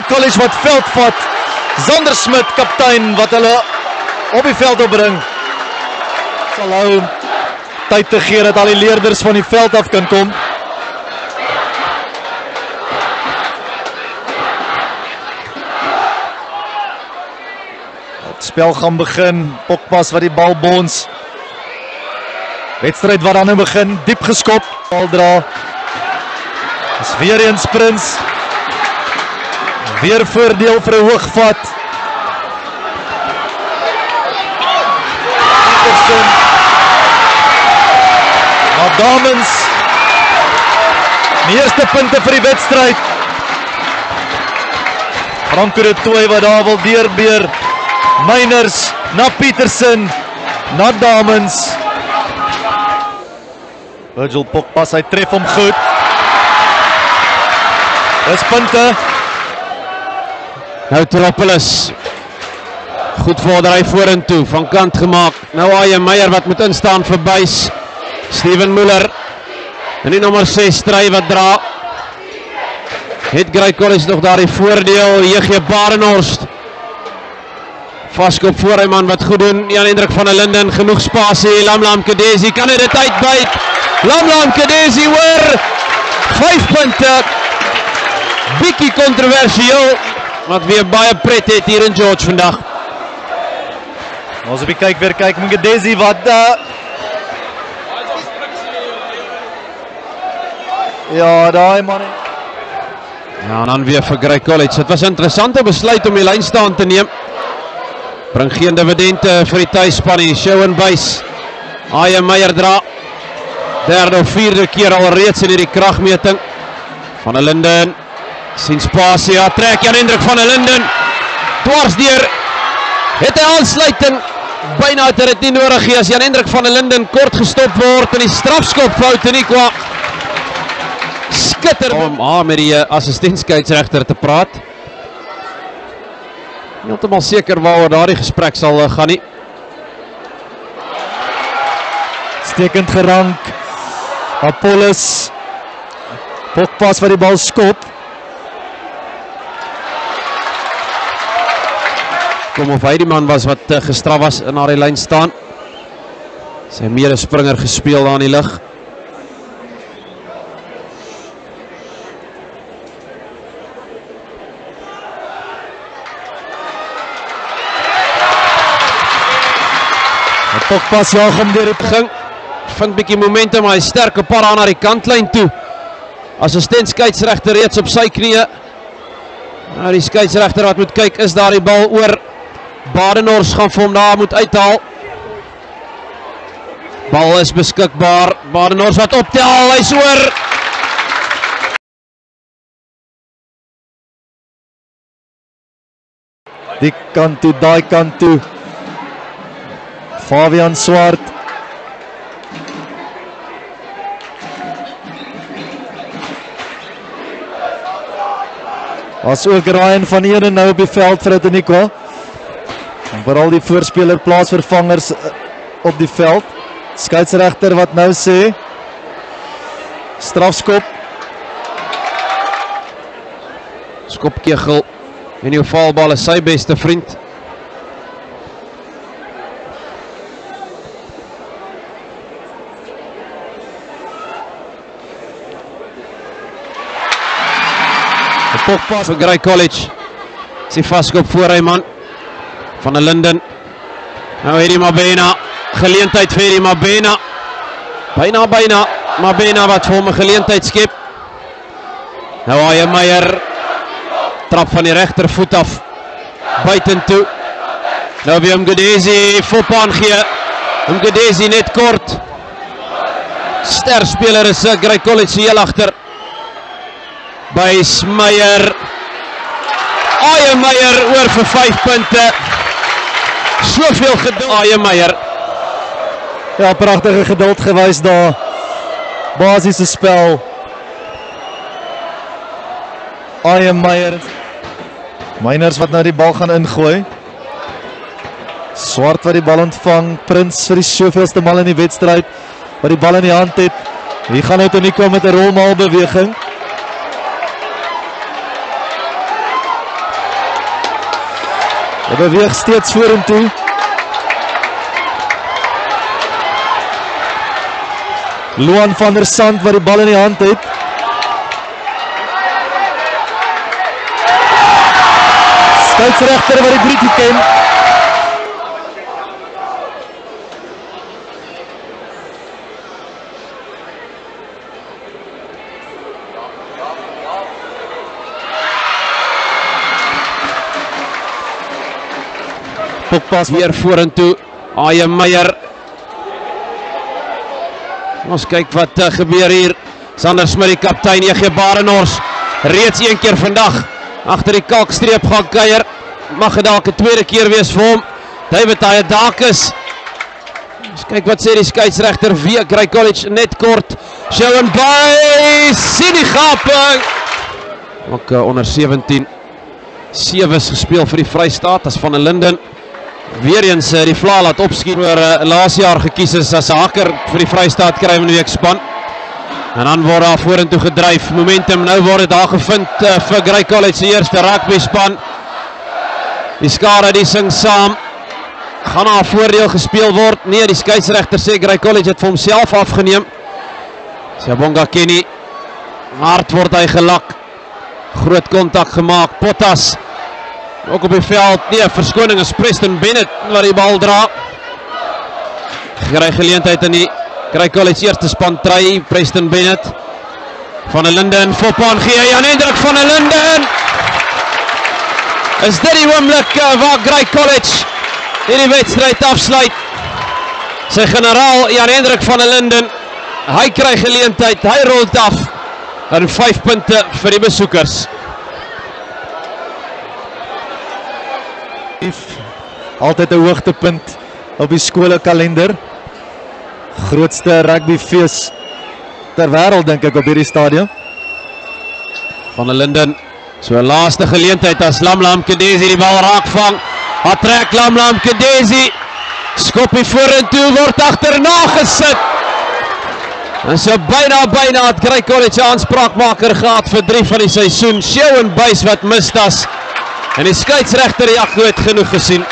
College wat veld vat. Zander Smit, kaptein, wat hulle op die veld opbring. Sal hou tyd te gee dat al die leerders van die veld af kan kom. Het spel gaan begin, Pokpas wat die bal bons. Wedstrijd wat dan nou begin, diep geskop, bal dra. Is weer eens Prins. Weer voordeel vir 'n hoogvat. Petersen. Adamens. Die eerste punte vir die wedstrijd. Franco de Tooy wat daar wil deurbeer. Meiners na Petersen, na Damens. Virgil Pokpas, hy tref hom goed. Dis punte. Nou Teropolis. Goed vordery vorentoe, van kant gemaakt. Nou Aje Meyer wat moet instaan vir Buys. Steven Muller. En die nommer 6 stry wat dra. Het Grey College nog daar die voordeel. J.G. Badenhorst. Vaskop voor hy man wat goed doen. Jan Hendrik van der Linden, genoeg spasie. Lamlam Kadesi, kan hy dit uitbyt? Lamlam Kadesi hoor. 5 punte. Bietjie kontroversieel. Wat weer baie pret het hier in George vandag. Ons op die kyk weer kyk Mngedesi wat ja, daai man. Ja, en dan weer vir Grey College. Het was 'n interessante besluit om die lyn staan te neem. Bring geen dividende vir die tuisspan nie. Shaun Buys. Aje Meyer dra. Derde of vierde keer al reeds in hierdie kragmeting. Van der Linden. Sien spasie, trek Jan Hendrik van der Linden. Dwars deur. Het hy aansluiting. Byna het dit nie nodig nie as Jan Hendrik van der Linden kort gestop word in die strafskopfout en Ikwa. Skitter om met die assistenskeieregter te praat. Nie heeltemal seker waaroor daardie gesprek sal gaan nie. Stekend gerank. Apollos. Pokpas wat die bal skop. Kom of hy die man was wat gestraf was en na die lyn staan. Sy medespringer gespeel aan die lig. Pokpas jaag hom deur die begin. Vind bietjie momentum, maar hy sterk op pad na die kantlyn toe. Assistent skeieregter reeds op sy knieë. Nou die skeieregter wat moet kyk, is daar die bal oor. Badenhorst gaan vir hom daar moet uithaal. Bal is beskikbaar. Badenhorst wat optel, hy's oor. Die kant toe, daai kant toe. Fabian Swart. As ook Ryan van Eden nou op die veld vir Etinikwa. En vooral die voorspeler plaasvervangers op die veld. Skeieregter wat nou sê strafskop. Skopkegel en die valbal is sy beste vriend. Pokpas vir Grey College. Sy vaskop voor hy man. Van der Linden. Nou hierdie Mabena. Geleentheid vir hierdie Mabena. Byna. Mabena wat vir hom 'n geleentheid skep. Nou Aje Meyer. Trap van die regtervoet af. Buitentoe. Nou weer Mngedesi fop aangee. Mngedesi net kort. Ster speler is Grey College heel agter. Buys Meyer. Aje Meyer oor vir 5 punte. Soveel geduld. Aje Meyer. Ja, pragtige geduld gewys daar. Basiese spel. Aje Meyer. Meiners wat nou die bal gaan ingooi. Swart wat die bal ontvang. Prins vir die soveelste mal in die wedstryd. Wat die bal in die hand het. Wie gaan nou toe nie kom met 'n rolmaalbeweging? Hy beweeg steeds vorentoe. Luan van der Sand wat die bal in die hand het. Skeieregter wat die Brietie ken. Pokpas weer vorentoe. Aje Meyer. Ons kyk wat gebeur hier. Sander Smit die kaptein, EG Barenhorst. Reeds een keer vandag agter die kalkstreep gaan kuier. Mag het dalk 'n tweede keer wees vir hom. David Hayadakis. Ons kyk wat sê die skeieregter weer Grey College net kort. Shaun Buys sien die gaping. Ook onder 17. 7 gespeel vir die Vrystaat as Van der Linden. Weereens die Vla laat opskiet oor laas jaar gekies is as 'n hakker vir die Vrystaat kry in die week span. En dan word daar vorentoe gedryf. Momentum nou word dit daar gevind vir Grey College se eerste rugby span. Die skare die sing saam. Gaan daar voordeel gespeel word? Nee, die skeieregter sê Grey College het vir homself afgeneem. Siyabonga Kenny. Hard word hy gelak. Groot kontak gemaak. Potas ook op die veld. Nee, verskoning is Preston Bennett wat die bal dra. Kry geleentheid in die Grey College eerste span try. Preston Bennett. Van der Linden Foppan gee Jan Hendrik van der Linden. Is dit die oomblik waar Grey College hierdie wedstryd afsluit? Sy generaal Jan Hendrik van der Linden. Hy kry geleentheid, hy rol af. En 5 punte vir die besoekers. Altyd 'n hoogtepunt op die skoolkalender. Grootste rugbyfees ter wêreld dink ek op hierdie stadion. Van der Linden, so 'n laaste geleentheid as Lamlam Kadesi die bal raakvang. Hy trek Lamlam Kadesi. Skoppie vorentoe word agterna gesit. En so byna het Grey College aanspraakmaker gehad vir 3 van die seisoen. Shaun Buys wat mis das. En die skeieregter Jaco het genoeg gesien.